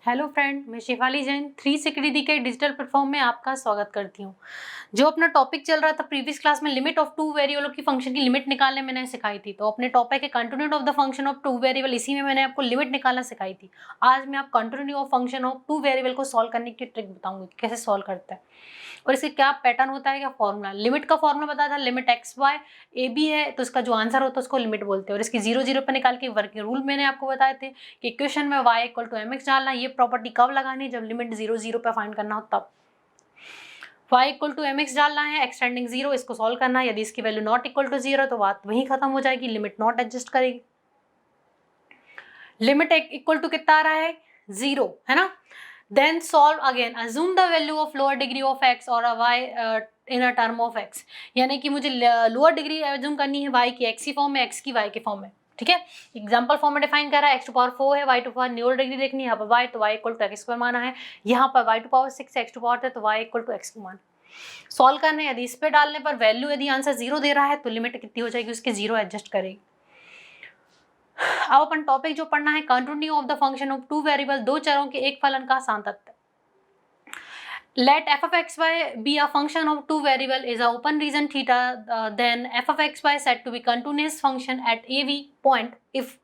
Hello friend, मैं शिफाली जैन 360 के digital platform में आपका स्वागत करती हूँ। जो अपना टॉपिक चल रहा था प्रीवियस क्लास में लिमिट ऑफ टू वेरिएबल की फंक्शन की लिमिट निकालने मैंने सिखाई थी। तो अपने टॉपिक है continuity of the function of two variable, इसी में मैंने आपको लिमिट निकालना सिखाई थी। आज मैं आप continuity of function of two variable को सॉल्व करने की ट्रिक बताऊंगी, कैसे सॉल्व करता है और इसके क्या पैटर्न होता है, क्या फॉर्मूला। लिमिट का फॉर्मूला बताया था, limit x y a b है तो इसका जो आंसर होता है उसको लिमिट बोलते हैं। और इसकी 0 पर निकाल के वर्किंग रूल मैंने आपको बताए थे कि इक्वेशन में y इक्वल टू mx डालना। ये प्रॉपर्टी कब लगानी है? जब लिमिट 0 पे फाइंड करना हो तब। y इक्वल टू mx डालना है, एक्सटेंडिंग 0, इसको सॉल्व करना है। यदि इसकी वैल्यू नॉट इक्वल टू 0 तो बात वहीं खत्म हो जाएगी, लिमिट नॉट एडजस्ट करेगी। लिमिट इक्वल टू कितना आ रहा है? 0, है ना। Then solve again. Assume the value of lower degree of x or a y in a term of x. यानी कि मुझे लोअर डिग्री एज्यूम करनी है y की x की फॉर्म में, x की y के फॉर्म में। ठीक है, एग्जाम्पल फॉर्म में डिफाइन कर रहा है, x टू पावर 4 है, y to power lower degree देखनी है, यहाँ पर y तो y equal to x square माना है, यहाँ पर y to power 6 x to power है तो y इक्वल टू x को माना। सॉल्व करना है, यदि इस पे डालने पर वैल्यू यदि आंसर 0 दे रहा है तो लिमिट कितनी हो जाएगी? उसके 0 एडजस्ट करेगी। अब अपन टॉपिक जो पढ़ना है continuity of the function of two variable, दो चरों के एक फलन का सातत्य। Let f of xy be a function of two variable is a open region theta, then f of xy said to be continuous function at a b point if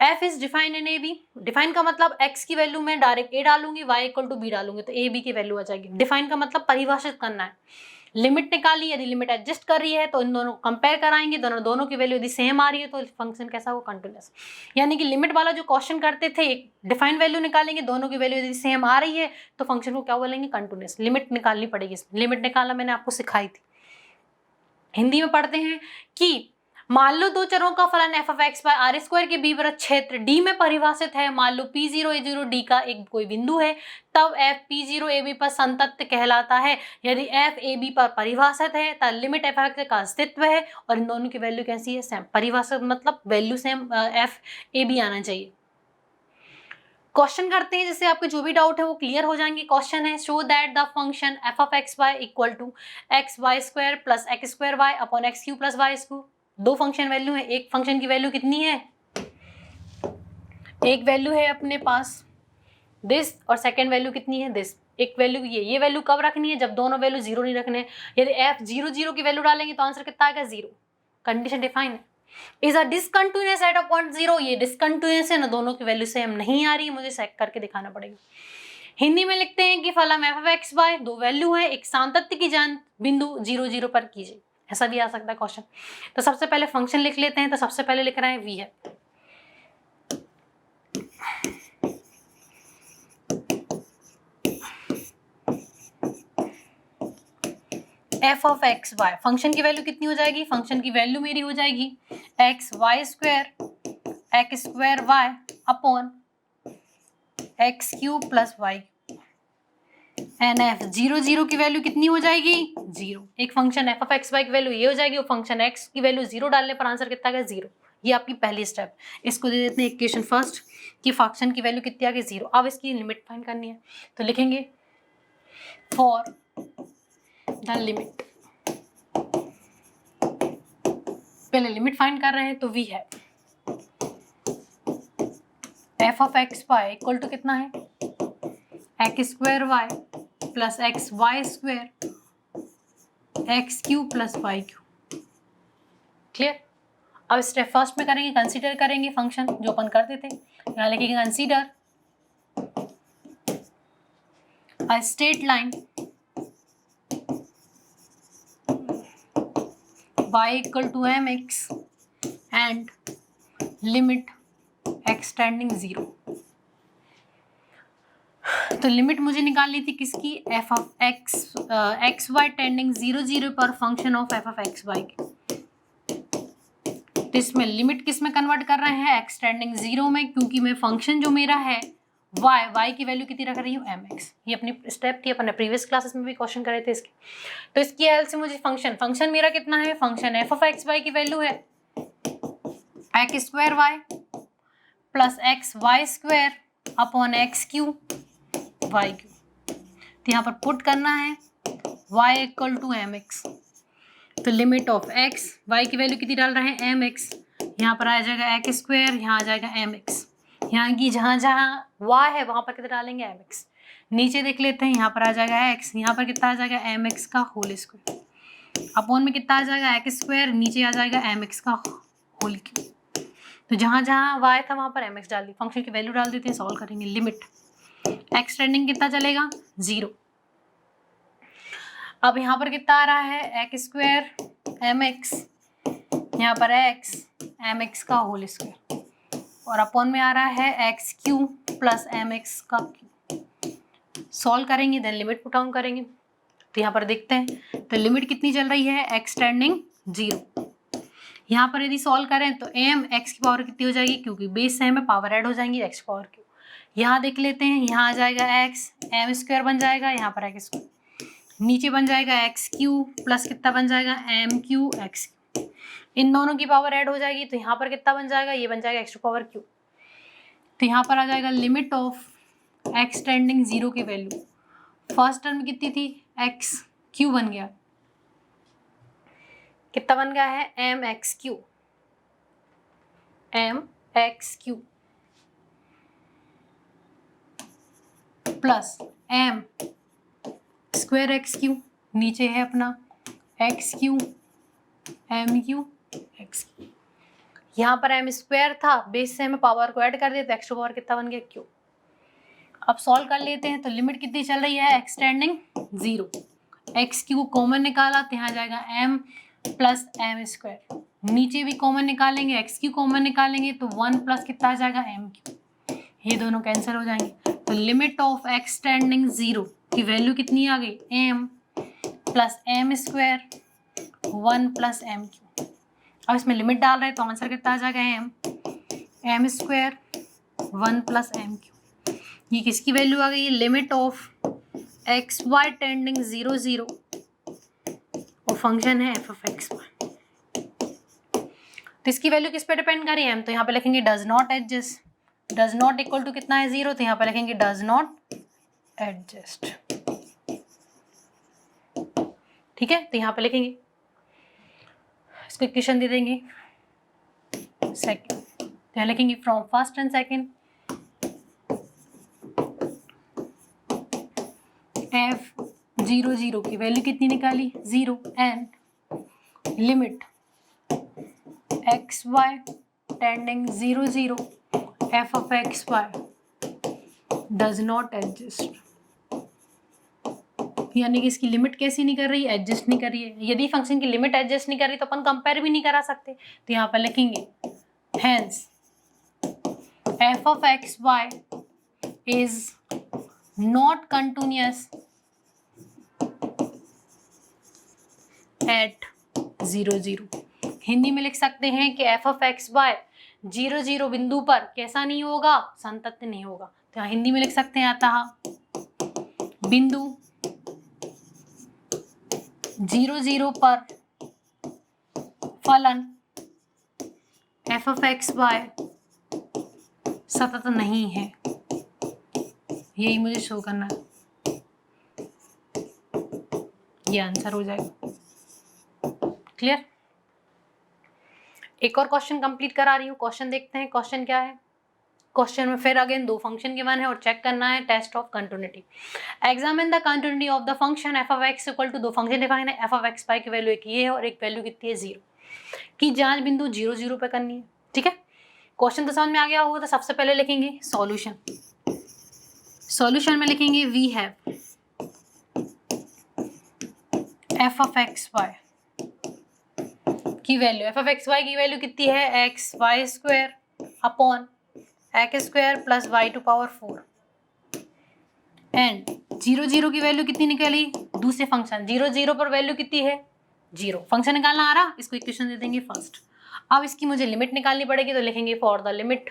f is defined in a b। Define का मतलब x की value में direct a डालूंगी, y equal to b डालूंगी तो a b की value आ जाएगी। Define का मतलब परिभाषित करना है। लिमिट निकाली, यदि लिमिट एडजस्ट कर रही है तो इन दोनों कंपेयर कराएंगे, दोनों की वैल्यू यदि सेम आ रही है तो फंक्शन कैसा हो? कंटिन्यूअस। यानी कि लिमिट वाला जो क्वेश्चन करते थे, एक डिफाइन वैल्यू निकालेंगे, दोनों की वैल्यू यदि सेम आ रही है तो फंक्शन को क्या बोलेंगे? कंटिन्यूअस। लिमिट निकालनी पड़ेगी। लिमिट निकालना मैंने आपको सिखाई थी। हिंदी में पढ़ते हैं कि मान लो दो चरों का फलन f of x by r square के बी वृत्त क्षेत्र D में परिभाषित है। मान लो P0 A0 D का एक कोई बिंदु है, तब f P0 AB पर संतत्य कहलाता है। यदि f AB पर परिभाषित है तब लिमिट f of x का अस्तित्व है और इन दोनों की वैल्यू कैसी है? सेम। परिभाषित मतलब वैल्यू सेम, f AB आना चाहिए। क्वेश्चन करते हैं जिससे आपके जो भी डाउट है वो क्लियर हो जाएंगे। क्वेश्चन है, show that the function f of x y equal to x Y square plus x square y upon x cube plus y square. दो फंक्शन वैल्यू है, एक फंक्शन की वैल्यू कितनी है? एक वैल्यू है अपने पास दिस और सेकेंड वैल्यू कितनी है? दिस। एक वैल्यू ये वैल्यू कब रखनी है? जब दोनों वैल्यू 0 नहीं रखने। यदि f 0 की वैल्यू डालेंगे तो आंसर कितना आएगा? 0। कंडीशन डिफाइन है। Is a discontinuous at a point 0। ये डिसकंटिन्यूअस है ना, दोनों की वैल्यू सेम नहीं आ रही है, मुझे चेक करके दिखाना पड़ेगा। हिंदी में लिखते हैं कि फलन f of x y, दो वैल्यू है, एक सातत्य की जांच बिंदु 0 पर कीजिए। ऐसा भी आ सकता है क्वेश्चन। तो सबसे पहले फंक्शन लिख लेते हैं। तो सबसे पहले लिख रहे हैं v है, f of x y। Function की वैल्यू कितनी हो जाएगी? फंक्शन की वैल्यू मेरी हो जाएगी x Y square x square y upon x cube plus y. एन एफ 0 की वैल्यू कितनी हो जाएगी? 0। एक function f of x y की वैल्यू ये हो जाएगी और फंक्शन x की वैल्यू 0 डालने पर आंसर कितना आ गया? 0। ये आपकी पहली स्टेप। इसको दे देते हैं इक्वेशन फर्स्ट कि फंक्शन की वैल्यू कितनी आ गई? 0। अब इसकी लिमिट फाइंड करनी है तो लिखेंगे फॉर द लिमिट। पहले लिमिट फाइंड कर रहे हैं तो v है f of x y equal to कितना है? X square y plus x Y square x cube plus y cube. Clear. अब स्टेप फर्स्ट में करेंगे, कंसीडर करेंगे फंक्शन जो अपन करते थे। यहाँ लिखेंगे consider a straight line y equal to mx and limit x tending 0। तो लिमिट मुझे निकालनी थी किसकी? f of x y tending 0 पर function of f of x y की। तो इसमें लिमिट किस में कन्वर्ट कर रहे हैं? x टेंडिंग 0 में, क्योंकि मैं फंक्शन जो मेरा है y की वैल्यू कितनी रख रही हूँ? mx। ये अपनी स्टेप थी, अपने प्रीवियस क्लासेस में भी क्वेश्चन करे थे इसके। तो इसकी हेल्प से मुझे फंक्शन मेरा कितना है? Function f of x y की वैल्यू है x square y plus x Y square upon x cube y cube. तो यहाँ पर पुट करना है y इक्वल टू mx। तो लिमिट ऑफ x, y की वैल्यू कितनी डाल रहे हैं? mx। यहाँ पर आ जाएगा एक्स स्क्वायर, यहाँ आ जाएगा mx। यहाँ की जहाँ जहाँ y है वहाँ पर कितना डालेंगे mx। नीचे देख लेते हैं, यहाँ पर आ जाएगा x, यहाँ पर कितना आ जाएगा mx का होल स्क्वायर, अपॉन में कितना आ जाएगा x स्क्वायर, नीचे आ जाएगा mx का होल क्यूब। तो जहाँ जहाँ y था वहाँ पर mx डाल दी, फंक्शन की वैल्यू डाल देते हैं, सॉल्व करेंगे। लिमिट x टेंडिंग कितना चलेगा 0। अब यहाँ पर कितना आ रहा है x स्क्वायर mx, यहाँ पर x mx का होल स्क्वायर, और अपॉन में आ रहा है x क्यू प्लस mx का क्यू। सॉल्व करेंगे, देन लिमिट पुट डाउन करेंगे। तो यहाँ पर देखते हैं, तो लिमिट कितनी चल रही है x टेंडिंग 0। यहाँ पर यदि सॉल्व करें तो m x की पावर कितनी हो जाएगी, क्योंकि बेस सेम है, पावर ऐड हो जाएंगी, x पावर क्यू। यहाँ देख लेते हैं, यहाँ आ जाएगा x m स्क्वायर बन जाएगा, यहाँ पर x स्क्वायर, नीचे बन जाएगा एक्स क्यू प्लस कितना बन जाएगा एम क्यू एक्स क्यू। इन दोनों की पावर ऐड हो जाएगी, तो यहाँ पर कितना बन जाएगा, ये बन जाएगा एक्स टू पावर क्यू। तो यहाँ पर आ जाएगा लिमिट ऑफ एक्स टेंडिंग 0 की वैल्यू, फर्स्ट टर्म कितनी थी एक्स क्यू बन गया, कितना बन गया है m x cube plus M square x cube, नीचे है अपना x cube m cube x cube. यहाँ पर एम स्क्वायर था, बेस से हमें पावर को ऐड कर दिया तो एक्स टू पावर कितना बन गया क्यू। अब सॉल्व कर लेते हैं, तो लिमिट कितनी चल रही है x tending 0, x Q common निकाला तो यहाँ जाएगा एम प्लस एम स्क्वायर, नीचे भी कॉमन निकालेंगे, एक्स क्यू कॉमन निकालेंगे तो 1 प्लस कितना आ जाएगा एम क्यू, ये दोनों कैंसिल हो जाएंगे। तो लिमिट ऑफ एक्स टेंडिंग 0 की वैल्यू कितनी आ गई, m plus M square 1 plus m cube. अब इसमें लिमिट डाल रहे हैं तो आंसर कितना आ जाएगा M square 1 plus m cube. ये किसकी वैल्यू आ गई, limit of x Y tending 0 0 और फंक्शन है एफ ऑफ एक्स वाई। तो इसकी वैल्यू किस पे डिपेंड कर रही है, हम तो यहाँ पे लिखेंगे does not adjust, does not equal to कितना है 0, तो यहाँ पे लिखेंगे डज नॉट एडजस्ट। ठीक है, तो यहाँ पे लिखेंगे, इसको इक्वेशन दे देंगे सेकंड, तो यहाँ लिखेंगे from first and second F 0 0 की वैल्यू कितनी निकाली 0 and limit x Y tending 0 0 F of x Y does not adjust, यानी कि इसकी लिमिट कैसी नहीं कर रही, एडजस्ट नहीं कर रही है। यदि फंक्शन की लिमिट एडजस्ट नहीं कर रही तो अपन कंपेयर भी नहीं करा सकते, तो यहाँ पर लिखेंगे hence F of x Y is not continuous at 0 0। Hindi में लिख सकते हैं कि एफ ऑफ एक्स वाई 0 0 बिंदु पर कैसा नहीं होगा, संतत नहीं होगा। तो यहाँ हिंदी में लिख सकते हैं अतः बिंदु 0 0 पर फलन एफ ऑफ एक्स वाई सतत नहीं है, यही मुझे शो करना है, ये आंसर हो जाएगा। क्लियर। एक और क्वेश्चन कंप्लीट करा रही हूँ, क्वेश्चन देखते हैं क्वेश्चन क्या है। क्वेश्चन में फिर अगेन 2 फंक्शन गिवन है और चेक करना है test of continuity. Examine the continuity of the function F of X equal to 2 function define है, एफ ऑफ एक्स वाई की वैल्यू एक ये है और एक वैल्यू कितनी है 0 की जांच बिंदु 0 0 पे करनी है। ठीक है, क्वेश्चन तो समझ में आ गया होगा। तो सबसे पहले लिखेंगे सॉल्यूशन, सॉल्यूशन में लिखेंगे we have F of x Y की value, F of x Y की वैल्यू कितनी है X Y square upon X square plus Y to power 4 and 0 0 की वैल्यू कितनी निकली, दूसरे फंक्शन 0 0 पर वैल्यू कितनी है 0, फंक्शन निकालना आ रहा, इसको इक्वेशन दे देंगे फर्स्ट। अब इसकी मुझे लिमिट निकालनी पड़ेगी, तो लिखेंगे for the limit,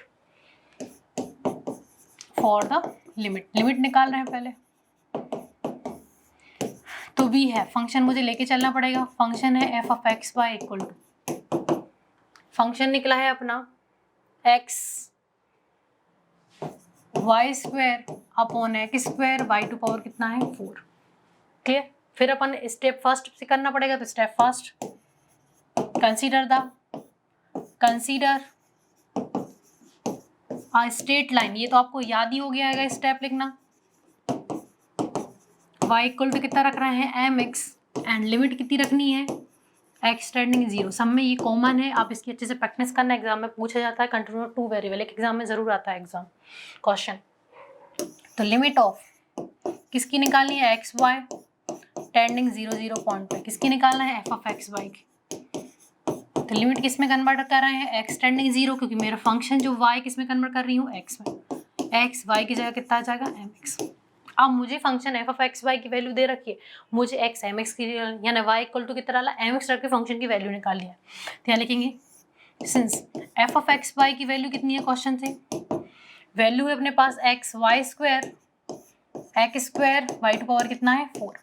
for the limit, limit निकाल रहे हैं पहले। तो वी है फंक्शन मुझे लेके चलना पड़ेगा, फंक्शन है F of x Y equal to, function निकला है अपना X Y square upon X square Y to power कितना है 4। क्लियर। फिर अपन स्टेप फर्स्ट से करना पड़ेगा, तो step first consider straight line, ये तो आपको याद ही हो गया है स्टेप लिखना। y इक्वल टू कितना रख रहे हैं mx एंड लिमिट कितनी रखनी है x टेंडिंग 0। सब में ये कॉमन है, आप इसकी अच्छे से प्रैक्टिस करना, एग्जाम में पूछा जाता है कंटिन्यू टू वेरिएबल, एक एग्जाम में जरूर आता है एग्जाम क्वेश्चन। तो लिमिट ऑफ किसकी निकालनी है एक्स वाई टेंडिंग 0 0 पॉइंट पे, किसकी निकालना है एफ ऑफ एक्स वाई की। तो लिमिट किस में कन्वर्ट कर रहे हैं एक्स टेंडिंग 0, क्योंकि मेरा फंक्शन जो वाई किस में कन्वर्ट कर रही हूँ एक्स में, एक्स वाई की जगह कितना आ जाएगा एम एक्स। अब मुझे function F of x Y की वैल्यू दे रखी है, मुझे एक्स एम एक्स की यानी वाई इक्वल टू कितना डाला एम एक्स रख के फंक्शन की वैल्यू निकालनी है। तो यहाँ लिखेंगे since F of x Y की वैल्यू कितनी है क्वेश्चन से, वैल्यू है अपने पास X Y square x square Y to power कितना है 4,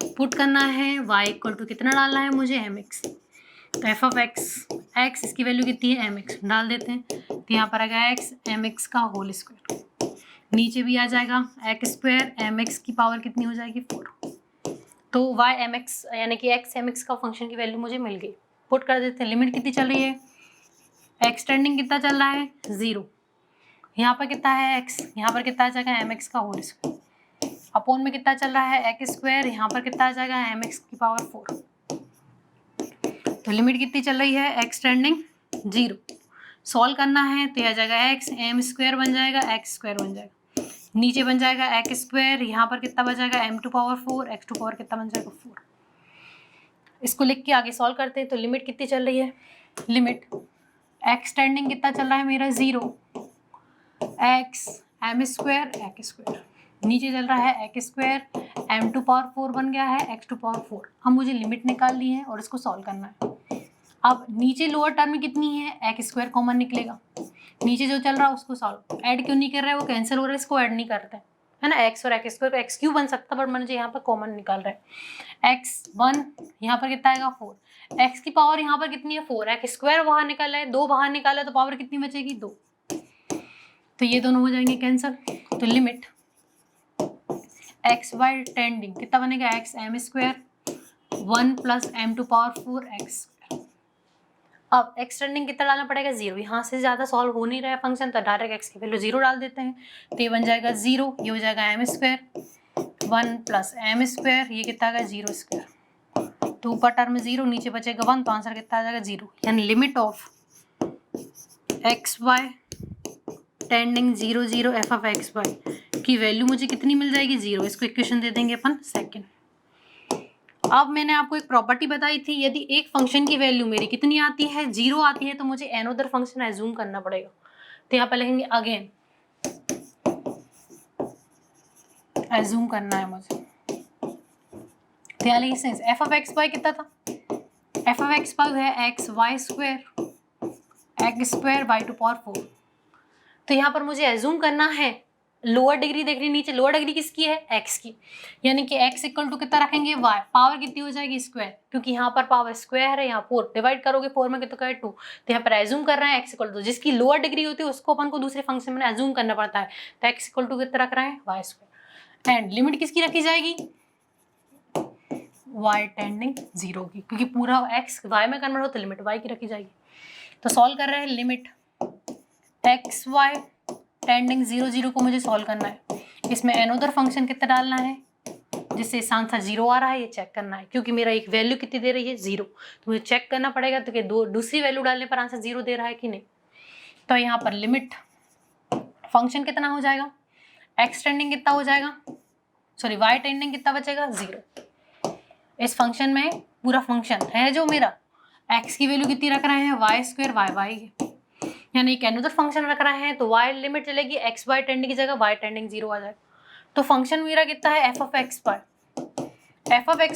पुट करना है वाई इक्वल टू कितना डालना है मुझे एम एक्स। तो एफ ऑफ एक्स इसकी वैल्यू कितनी है एम एक्स डाल देते हैं, तो यहाँ पर आएगा एक्स एम एक्स का होल स्क्वायर, नीचे भी आ जाएगा एक्स स्क्वायर एम एक्स की पावर कितनी हो जाएगी 4। तो वाई एम एक्स यानी कि एक्स एम एक्स का फंक्शन की वैल्यू मुझे मिल गई। पुट कर देते हैं, लिमिट कितनी चल रही है एक्स टेंडिंग कितना चल रहा है 0, यहाँ पर कितना है एक्स, यहाँ पर कितना आ जाएगा एम एक्स का होल स्क्वायर, अपॉन में कितना चल रहा है एक्स स्क्वायर, यहाँ पर कितना आ जाएगा एम एक्स की पावर 4। तो लिमिट कितनी चल रही है एक्स टेंडिंग 0, सॉल्व करना है तो यह आ जाएगा एक्स एम स्क्वायर बन जाएगा एक्स स्क्वायर बन जाएगा, नीचे बन जाएगा एक्स स्क्वायर, यहाँ पर कितना बन जाएगा M to power 4, X to power कितना बन जाएगा 4। इसको लिख के आगे सॉल्व करते हैं। तो लिमिट कितनी चल रही है, लिमिट एक्स टेंडिंग कितना चल रहा है मेरा 0, X M square x square, नीचे चल रहा है x square M to power 4 बन गया है एक्स टू पावर 4। अब मुझे लिमिट निकालनी है और इसको सॉल्व करना है। अब नीचे लोअर टर्म में कितनी है एक्स स्क्वायर कॉमन निकलेगा, नीचे जो चल रहा है उसको सॉल्व, ऐड क्यों नहीं कर रहा है वो कैंसिल हो रहा है, इसको ऐड नहीं करते है ना, एक्स और एक्स स्क्वायर एक्स क्यू बन सकता, बट मुझे यहाँ पर कॉमन निकाल रहा है एक्स 1, यहाँ पर कितना आएगा 4, एक्स की पावर यहाँ पर कितनी है 4, एक्स स्क्वायर बाहर निकाला है 2 बाहर निकाला तो पावर कितनी बचेगी 2, तो ये दोनों हो जाएंगे कैंसिल। तो लिमिट एक्स वाई टेंडिंग कितना बनेगा X M square 1 plus M to power 4 X. अब एक्स टेंडिंग कितना डालना पड़ेगा 0, यहाँ से ज़्यादा सॉल्व हो नहीं रहा है फंक्शन, तो डायरेक्ट एक्स की वैल्यू 0 डाल देते हैं, तो ये बन जाएगा 0, ये हो जाएगा M square 1 plus M square, ये कितना आएगा 0 स्क्वायर, तो ऊपर टर्म 0 नीचे बचेगा 1, तो आंसर कितना आ जाएगा 0। यानी limit of x Y tending 0 0 F of x Y की वैल्यू मुझे कितनी मिल जाएगी 0, इसको इक्वेशन दे देंगे अपन सेकंड। अब मैंने आपको एक प्रॉपर्टी बताई थी, यदि एक फंक्शन की वैल्यू मेरी कितनी आती है 0 आती है तो मुझे एनोदर फंक्शन एज्यूम करना पड़ेगा। तो यहाँ पर लिखेंगे अगेन एज्यूम करना है मुझे, तो यहाँ लिखिए since F of x Y कितना था, एफ ऑफ एक्स वाई है X Y square x square Y to power 4। तो यहाँ पर मुझे एज्यूम करना है लोअर डिग्री देख रही नीचे, लोअर डिग्री किसकी है एक्स की, यानी कि एक्स इक्वल टू कितना रखेंगे वाई, पावर कितनी हो जाएगी स्क्वायर, क्योंकि यहाँ पर पावर स्क्वायर है, यहाँ 4 डिवाइड करोगे 4 में कितना है 2, तो यहाँ पर एज्यूम कर रहे हैं एक्स इक्वल टू, जिसकी लोअर डिग्री होती है उसको अपन को दूसरे फंक्शन में एज्यूम करना पड़ता है, तो एक्स इक्वल टू कितना रख रहे हैं वाई स्क्वायर, एंड लिमिट किसकी रखी जाएगी वाई टेंडिंग 0 की, क्योंकि पूरा एक्स वाई में कन्वर्ट हो तो लिमिट वाई की रखी जाएगी। तो सॉल्व कर रहे हैं लिमिट एक्स वाई टेंडिंग 0 0 को मुझे सॉल्व करना है, इसमें एनोदर फंक्शन कितना डालना है जिससे इस आंसर 0 आ रहा है ये चेक करना है, क्योंकि मेरा एक वैल्यू कितनी दे रही है 0, तो मुझे चेक करना पड़ेगा तो कि दूसरी वैल्यू डालने पर आंसर 0 दे रहा है कि नहीं। तो यहाँ पर लिमिट फंक्शन कितना हो जाएगा एक्स टेंडिंग कितना हो जाएगा, सॉरी वाई टेंडिंग कितना बचेगा 0। इस फंक्शन में पूरा फंक्शन है जो मेरा एक्स की वैल्यू कितनी रख रहे हैं वाई स्क्वायर वाई वाई, यानी एक एनोदर फंक्शन रख रहे हैं तो वाई लिमिट चलेगी एक्स वाई टेंडिंग की जगह वाई टेंडिंग 0 आ जाएगा। तो फंक्शन मेरा कितना है एफ ऑफ एक्स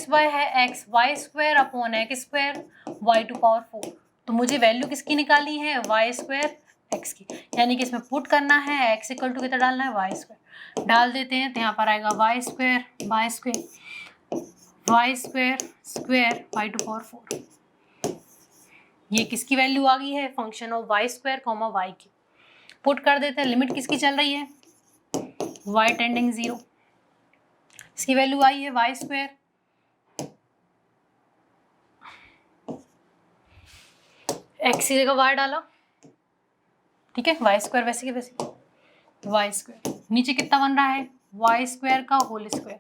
वाई है X Y square upon X square Y to power 4। तो मुझे वैल्यू किसकी निकाली है वाई स्क्वायर एक्स की, यानी कि इसमें पुट करना है एक्स इक्वल टू कितना डालना है वाई स्क्वायर, डाल देते हैं तो यहाँ पर आएगा Y square square Y to power 4। ये किसकी वैल्यू आ गई है function of Y square comma Y की, पुट कर देते हैं लिमिट किसकी चल रही है वाई टेंडिंग 0, इसकी वैल्यू आई है वाई स्क्वायर एक्स की जगह वाई डाला, ठीक है वाई स्क्वायर वैसे की वैसे वाई स्क्वायर, नीचे कितना बन रहा है वाई स्क्वायर का whole square,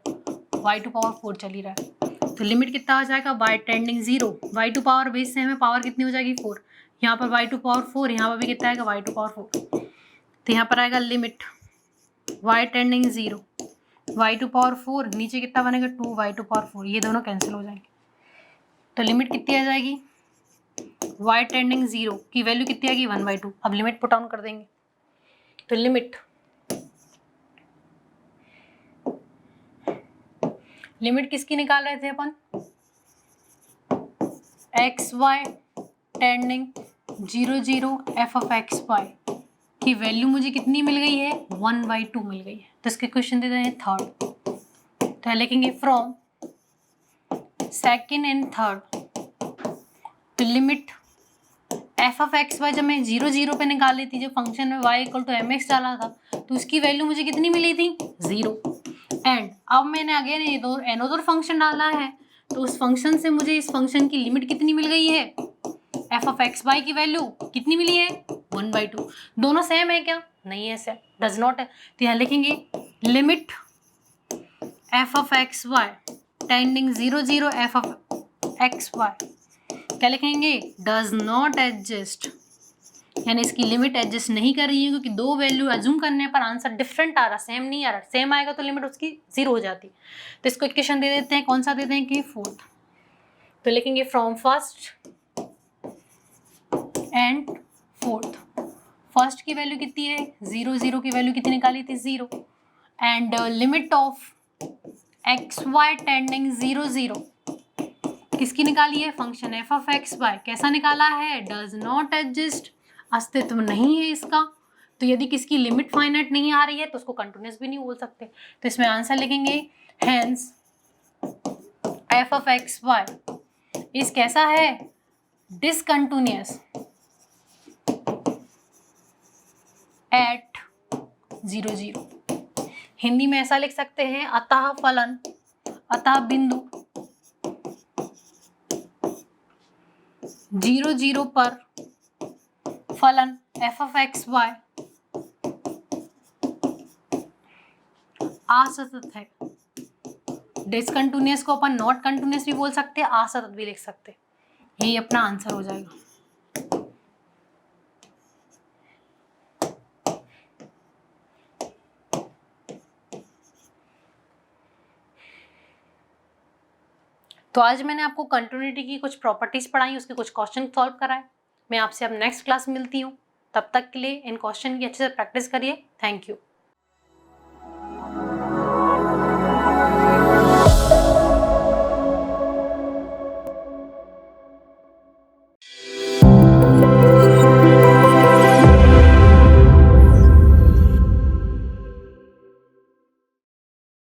Y to power 4 चल ही रहा है, तो लिमिट कितना हो जाएगा Y tending 0, Y to power base से हमें पावर कितनी हो जाएगी 4, यहाँ पर वाई टू पावर 4, यहाँ पर भी कितना आएगा वाई टू पावर 4, तो यहाँ पर आएगा limit Y tending 0, Y to power 4, नीचे कितना बनेगा 2 वाई टू पावर 4, ये दोनों कैंसिल हो जाएंगे, तो लिमिट कितनी आ जाएगी y टेंडिंग 0 की वैल्यू कितनी आएगी 1/2। अब लिमिट पुट ऑन कर देंगे, तो लिमिट किसकी निकाल रहे थे अपन, X Y tending 0 0 F of x Y की वैल्यू मुझे कितनी मिल गई है 1/2 मिल गई है, तो इसके क्वेश्चन देते हैं थर्ड, तो लिखेंगे फ्रॉम सेकेंड एंड थर्ड, तो limit F of x Y जब मैं 0 0 पे निकाली थी, जब फंक्शन में y equal to M X डाला था, तो उसकी वैल्यू मुझे कितनी मिली थी 0, एंड अब मैंने अगेन ये दो एनोदर फंक्शन डाला है, तो उस फंक्शन से मुझे इस फंक्शन की लिमिट कितनी मिल गई है, एफ ऑफ एक्स वाई की वैल्यू कितनी मिली है 1/2। दोनों सेम है क्या, नहीं है, सेम डज नॉट है, तो यहाँ लिखेंगे limit F of x Y tending 0 0 F of x Y, क्या लिखेंगे डज नॉट एडजस्ट, यानी इसकी लिमिट एडजस्ट नहीं कर रही है, क्योंकि दो वैल्यू एज्यूम करने पर आंसर डिफरेंट आ रहा, सेम नहीं आ रहा, सेम आएगा तो लिमिट उसकी 0 हो जाती, तो इसको इक्वेशन दे देते हैं, कौन सा देते हैं कि फोर्थ, तो लिखेंगे from first and fourth, first की वैल्यू कितनी है 0 0 की वैल्यू कितनी निकाली थी 0, and limit of x Y tending 0 0 किसकी निकाली है, function F of x Y, कैसा निकाला है डज नॉट एग्जिस्ट, अस्तित्व नहीं है इसका, तो यदि किसकी लिमिट फाइनाइट नहीं आ रही है तो उसको कंटिन्यूअस भी नहीं बोल सकते, तो इसमें आंसर लिखेंगे hence F of x Y is कैसा है डिसकंटिन्यूअस एट 0 0, हिंदी में ऐसा लिख सकते हैं अतः फलन अतः बिंदु 0 0 पर फलन एफ ऑफ एक्स वाई असतत है, डिसकंटिन्यूअस को अपन नॉट कंटिन्यूअस भी बोल सकते हैं, असतत भी लिख सकते हैं, यही अपना आंसर हो जाएगा। तो आज मैंने आपको कंटिन्यूटी की कुछ प्रॉपर्टीज पढ़ाई, उसके कुछ क्वेश्चन सॉल्व कराए, मैं आपसे अब नेक्स्ट क्लास मिलती हूँ, तब तक के लिए इन क्वेश्चन की अच्छे से प्रैक्टिस करिए, थैंक यू।